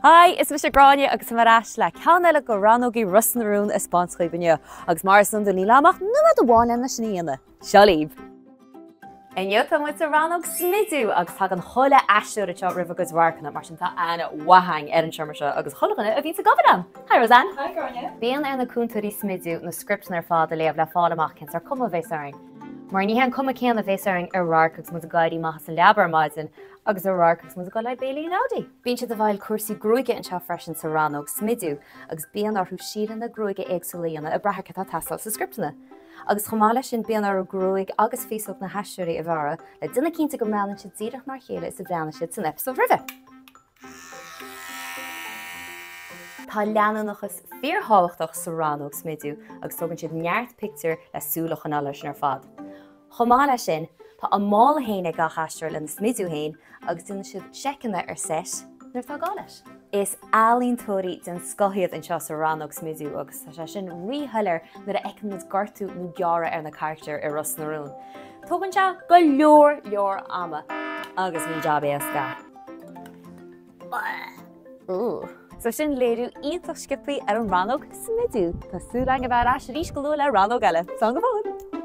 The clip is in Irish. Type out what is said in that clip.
Hi, is Mr. Grania agus marás le ceanna go Rannógaí Ros narún is spánschaí bine agus mar san don ní lamach nua do bháin na sníana. Seolíb. Inniu tá muid a Rannóg Smideadh agus tá an chola eisiú a teo rih agus bharcanna mar sin tá anna wahang an seomar seo agus cholaganna a bhí a gabhadam. Hi Roseanne. Hi Grania. Bíon ar na cúntaí Smideadh na scriptan ar fád a léamh le fád amach cinn ar cuma bhéisaring. Mar ní han cuma céanna bhéisaring ar rarc agus mu a gaiidí maithas an leabar maidin agus ar rarc agus mu a go le béilí nádaí. Bíonn siad a bhail cuasaí grúige an seo freisin sa Rannóg Smideadh agus bíon orthú siad na grúige éagsúlaíonna a brathacha tá tastal sa scriptanna. Agus chomála sin bíon ar grúig agus fíosach na heisiúirí a bhara le duna cinnta go meallann siad díreach mar chéile is a bheanna siad san episód ribh. Tá leananachas fíorthálachtach sa Rannóg Smideadh agus tugann siad neart pictiúr le súlach an alais ar fad. Chomála sin, tá an mála héine ga heisiúir le na Smideadh hain agus duna siad seacanna ar seis nar tá gáis. Is alíntóirí den scohiad an seo sa Rannóg Smideadh agus tá sin ríthallar nar a eicnad gartú nó geara ar na charactar i Ros narún. Tugann se go leor ama agus ní jab é sca. So sin léirú ionach scipaí ar an Rannóg Smideadh. Tá súla go bhar as rís go le Ranno eile. San go bhfuil.